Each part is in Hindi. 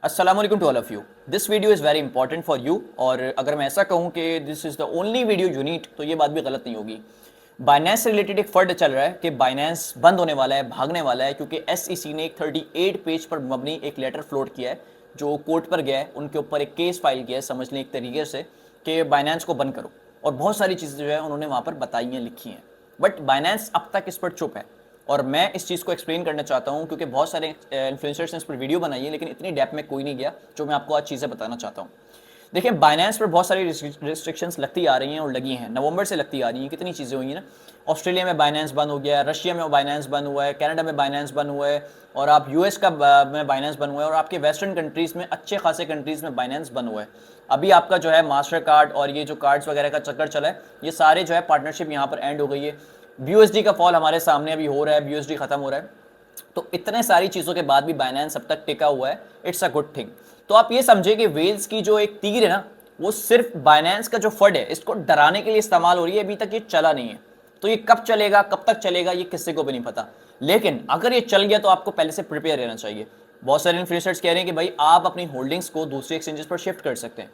अस्सलामुअलैकुम to all of you. This video is very important for you. और अगर मैं ऐसा कहूँ कि this is the only video you need तो ये बात भी गलत नहीं होगी। बाइनेंस से रिलेटेड एक फर्ड चल रहा है कि बाइनेंस बंद होने वाला है, भागने वाला है, क्योंकि एसईसी ने एक 38 पेज पर मबनी एक लेटर फ्लोट किया है जो कोर्ट पर गया है, उनके ऊपर एक केस फाइल किया है, समझ लें एक तरीके से कि बाइनेंस को बंद करो। और बहुत सारी चीज़ें जो है उन्होंने वहाँ पर बताई हैं, लिखी हैं, बट बाइनेंस अब तक इस पर चुप है। और मैं इस चीज़ को एक्सप्लेन करना चाहता हूँ क्योंकि बहुत सारे इन्फ्लुएंसर्स ने इस पर वीडियो बनाई है, लेकिन इतनी डेप्थ में कोई नहीं गया जो मैं आपको आज चीज़ें बताना चाहता हूँ। देखिए, बाइनेंस पर बहुत सारी रिस्ट्रिक्शंस लगती आ रही हैं और लगी हैं, नवंबर से लगती आ रही हैं। कितनी चीज़ें हुई हैं ना, ऑस्ट्रेलिया में बाइनेंस बंद हो गया, रशिया में बाइनेंस बंद हुआ है, कनाडा में बाइनेंस बंद हुआ है, और आप यूएस का में बाइनेंस बंद हुआ है, और आपके वेस्टर्न कंट्रीज़ में, अच्छे खासे कंट्रीज़ में बाइनेंस बंद हुआ है। अभी आपका जो है मास्टर कार्ड और ये जो कार्ड्स वगैरह का चक्कर चला है, ये सारे जो है पार्टनरशिप यहाँ पर एंड हो गई है। BUSD का फॉल हमारे सामने अभी हो रहा है, BUSD खत्म हो रहा है। तो इतने सारी चीज़ों के बाद भी बाइनेंस अब तक टिका हुआ है, इट्स अ गुड थिंग। तो आप ये समझे कि वेल्स की जो एक तीर है ना, वो सिर्फ बाइनेंस का जो फंड है इसको डराने के लिए इस्तेमाल हो रही है, अभी तक ये चला नहीं है। तो ये कब चलेगा, कब तक चलेगा, ये किसी को भी नहीं पता। लेकिन अगर ये चल गया तो आपको पहले से प्रिपेयर रहना चाहिए। बहुत सारे इन्फ्लुएंसर्स कह रहे हैं कि भाई आप अपनी होल्डिंग्स को दूसरे एक्सचेंजेस पर शिफ्ट कर सकते हैं।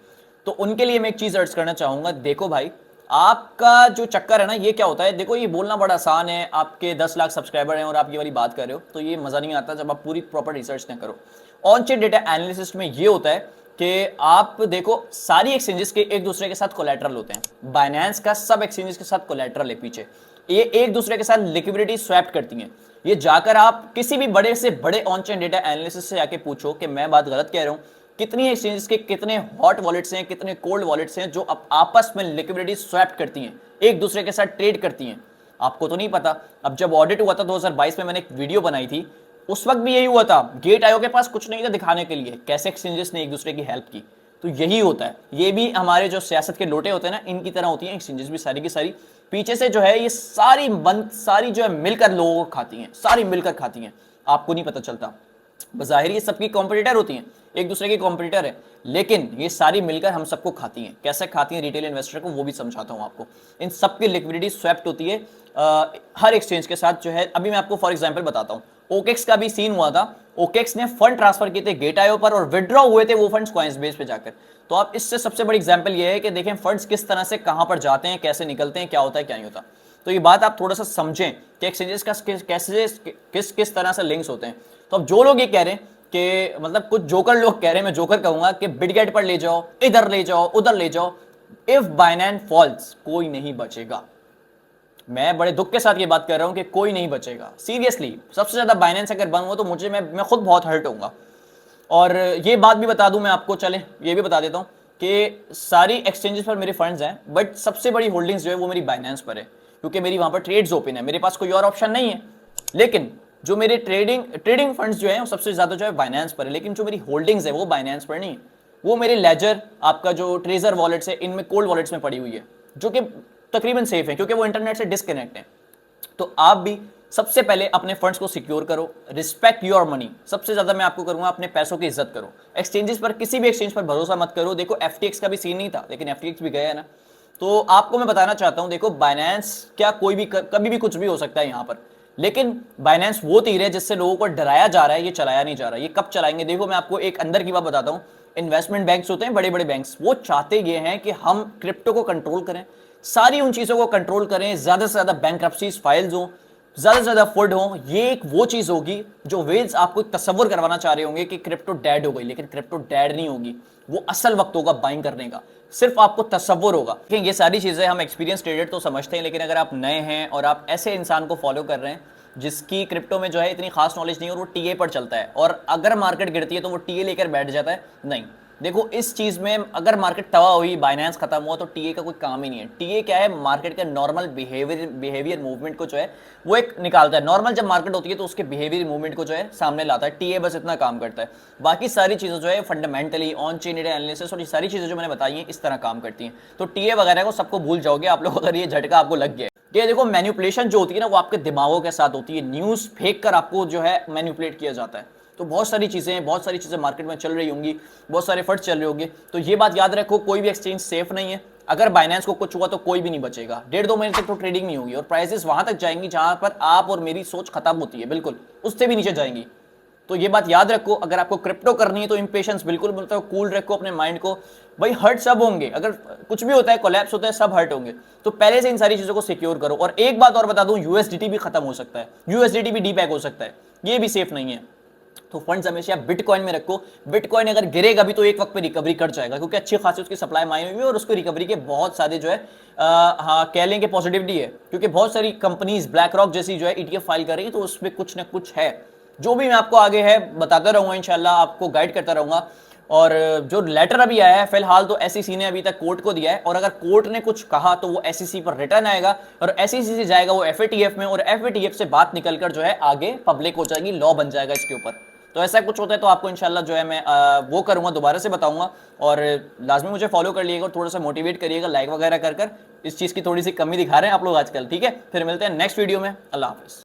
तो उनके लिए मैं एक चीज़ अर्ज करना चाहूँगा, देखो भाई, आपका जो चक्कर है ना, ये क्या होता है, देखो ये बोलना बड़ा आसान है, आपके 10 लाख सब्सक्राइबर हैं और आप ये वाली बात कर रहे हो, तो ये मज़ा नहीं आता जब आप पूरी प्रॉपर रिसर्च ना करो। ऑन चेन डेटा एनालिसिस में ये होता है कि आप देखो, सारी एक्सचेंजेस के एक दूसरे के साथ कोलैटरल होते हैं। बाइनेंस का सब एक्सचेंजेस के साथ कोलैटरल है पीछे, ये एक दूसरे के साथ लिक्विडिटी स्वैप करती हैं। ये जाकर आप किसी भी बड़े से बड़े ऑन चेन डेटा एनालिसिस से आके पूछो कि मैं बात गलत कह रहा हूँ, कितनी एक्सचेंजेस के कितने हॉट वॉलेट्स हैं, कितने कोल्ड वॉलेट्स हैं जो आपस में लिक्विडिटी स्वैप करती हैं, एक दूसरे के साथ ट्रेड करती हैं। आपको तो नहीं पता। अब जब ऑडिट हुआ था 2022 में, मैंने एक वीडियो बनाई थी, उस वक्त भी यही हुआ था। गेट आयोग के पास कुछ नहीं था दिखाने के लिए कैसे एक्सचेंजेस ने एक दूसरे की हेल्प की। तो यही होता है, ये भी हमारे जो सियासत के लोटे होते हैं ना, इनकी तरह होती हैं एक्सचेंजेस भी, सारी की सारी पीछे से जो है ये सारी बंद, सारी जो है मिलकर लोगों को खाती हैं, सारी मिलकर खाती हैं, आपको नहीं पता चलता। बज़ाहिर ये सबकी कॉम्पिटिटर होती हैं, एक दूसरे की कॉम्पिटिटर है, लेकिन ये सारी मिलकर हम सबको खाती हैं। कैसे खाती हैं रिटेल इन्वेस्टर को, वो भी समझाता हूं आपको। इन सबकी लिक्विडिटी स्वैप्ट होती है हर एक्सचेंज के साथ जो है। अभी मैं आपको फॉर एग्जांपल बताता हूं, ओकेक्स का भी सीन हुआ था। ओकेक्स ने फंड ट्रांसफर किए थे गेट.आईओ पर और विड्रॉ हुए थे वो फंड्स कॉइन्सबेस पे जाकर। तो आप इससे सबसे बड़ी एग्जांपल ये है कि देखें फंड्स किस तरह से कहां पर जाते हैं, कैसे निकलते हैं, क्या होता है क्या नहीं होता। तो ये बात आप थोड़ा सा समझें कि एक्सचेंजेस का कैसे किस तरह से लिंक्स होते हैं। तो अब जो लोग ये कह रहे हैं कि मतलब कुछ जोकर लोग कह रहे हैं, मैं जोकर कहूंगा, कि बिटगेट पर ले जाओ, इधर ले जाओ, उधर ले जाओ, इफ बाइनेंस फॉल्स कोई नहीं बचेगा। मैं बड़े दुख के साथ ये बात कर रहा हूं कि कोई नहीं बचेगा, सीरियसली। सबसे ज्यादा बाइनेंस अगर बंद हो तो मुझे मैं खुद बहुत हर्ट होऊंगा। और ये बात भी बता दूं मैं आपको, चले ये भी बता देता हूं कि सारी एक्सचेंजेस पर मेरे फंड्स हैं, बट सबसे बड़ी होल्डिंग्स जो है वो मेरी बाइनेंस पर है, क्योंकि मेरी वहां पर ट्रेड्स ओपन है, मेरे पास कोई और ऑप्शन नहीं है। लेकिन जो मेरे ट्रेडिंग फंड्स जो है वो सबसे ज्यादा जो है बाइनेंस पर है, लेकिन जो मेरी होल्डिंग्स है वो बाइनेंस पर नहीं है। वो मेरे लेजर, आपका जो ट्रेजर वॉलेट्स है, इनमें कोल्ड वॉलेट्स में पड़ी हुई है, जो कि तकरीबन सेफ है क्योंकि वो इंटरनेट से डिस्कनेक्ट है। तो आप भी सबसे पहले अपने फंड्स को सिक्योर करो, रिस्पेक्ट योर मनी। सबसे ज्यादा मैं आपको करूंगा, अपने पैसों की इज्जत करो। एक्सचेंजेस पर, किसी भी एक्सचेंज पर भरोसा मत करो। देखो FTX का भी सीन नहीं था, लेकिन FTX भी गया है ना। तो आपको मैं बताना चाहता हूं, देखो बाइनेंस क्या कोई भी कभी भी कुछ भी हो सकता है यहां पर, लेकिन बाइनेंस वो तीर है जिससे लोगों को डराया जा रहा है, ये चलाया नहीं जा रहा। ये कब चलाएंगे, देखो मैं आपको एक अंदर की बात बताता हूं। इन्वेस्टमेंट बैंक्स होते हैं, बड़े बड़े बैंक्स, वो चाहते ये हैं कि हम क्रिप्टो को कंट्रोल करें, सारी उन चीजों को कंट्रोल करें, ज्यादा से ज्यादा बैंकरप्सीज फाइल्स हो, ज्यादा से ज्यादा फुड हो। ये एक वो चीज होगी जो वेल्स आपको तस्वर करवाना चाह रहे होंगे कि क्रिप्टो डेड हो गई, लेकिन क्रिप्टो डेड नहीं होगी। वो असल वक्त होगा बाइंग करने का, सिर्फ आपको तस्वर होगा। ये सारी चीजें हम एक्सपीरियंस ट्रेडर तो समझते हैं, लेकिन अगर आप नए हैं और आप ऐसे इंसान को फॉलो कर रहे हैं जिसकी क्रिप्टो में जो है इतनी खास नॉलेज नहीं है और वो टीए पर चलता है, और अगर मार्केट गिरती है तो वो टीए लेकर बैठ जाता है, नहीं। देखो इस चीज में अगर मार्केट तबाह हुई, बाइनेंस खत्म हुआ, तो टीए का कोई काम ही नहीं है। टीए क्या है, मार्केट के नॉर्मल बिहेवियर मूवमेंट को जो है वो एक निकालता है। नॉर्मल जब मार्केट होती है तो उसके बिहेवियर मूवमेंट को जो है सामने लाता है। टीए बस इतना काम करता है, बाकी सारी चीजें जो है fundamentally on chain data analysis और ये सारी चीजें जो मैंने बताई हैं इस तरह काम करती हैं। तो टीए वगैरह को सबको भूल जाओगे आप लोग अगर ये झटका आपको लग गया। ये देखो मैनिपुलेशन जो होती है ना, वो आपके दिमागों के साथ होती है। न्यूज फेंक कर आपको जो है मैनिपुलेट किया जाता है। तो बहुत सारी चीजें मार्केट में चल रही होंगी, बहुत सारे फंड्स चल रहे होंगे। तो ये बात याद रखो, कोई भी एक्सचेंज सेफ नहीं है। अगर बाइनेंस को कुछ हुआ तो कोई भी नहीं बचेगा। 1.5-2 महीने तक तो ट्रेडिंग नहीं होगी और प्राइसेस वहां तक जाएंगी जहां पर आप और मेरी सोच खत्म होती है, बिल्कुल उससे भी नीचे जाएंगी। तो ये बात याद रखो, अगर आपको क्रिप्टो करनी है तो इम्पेशंस बिल्कुल, मतलब कूल रखो अपने माइंड को। भाई हर्ट सब होंगे, अगर कुछ भी होता है, कोलैप्स होता है, सब हर्ट होंगे, तो पहले से इन सारी चीजों को सिक्योर करो। और एक बात और बता दूं, यूएसडीटी भी खत्म हो सकता है, यूएसडीटी भी डीपैक हो सकता है, ये भी सेफ नहीं है। तो फंड्स हमेशा बिटकॉइन में रखो। बिटकॉइन अगर गिरेगा भी तो एक वक्त पे रिकवरी कर जाएगा, क्योंकि अच्छी खासी उसकी सप्लाई माई हुई है और उसको रिकवरी के बहुत सारे जो है हाँ कह लेंगे पॉजिटिविटी है, क्योंकि बहुत सारी कंपनीज ब्लैक रॉक जैसी जो है ईटीएफ फाइल कर रही है, तो उसमें कुछ ना कुछ है। जो भी मैं आपको आगे है बताता रहूंगा, इंशाल्लाह आपको गाइड करता रहूंगा। और जो लेटर अभी आया है फिलहाल तो एसईसी ने अभी तक कोर्ट को दिया है, और अगर कोर्ट ने कुछ कहा तो वो एसईसी पर रिटर्न आएगा, और एसईसी से जाएगा वो एफएटीएफ में, और एफएटीएफ से बात निकलकर जो है आगे पब्लिक हो जाएगी, लॉ बन जाएगा इसके ऊपर। तो ऐसा कुछ होता है तो आपको इंशाल्लाह जो है मैं वो करूंगा, दोबारा से बताऊंगा। और लाजमी मुझे फॉलो कर लिएगा और थोड़ा सा मोटिवेट करिएगा लाइक वगैरह कर। इस चीज़ की थोड़ी सी कमी दिखा रहे हैं आप लोग आजकल, ठीक है। फिर मिलते हैं नेक्स्ट वीडियो में, अल्लाह हाफिज़।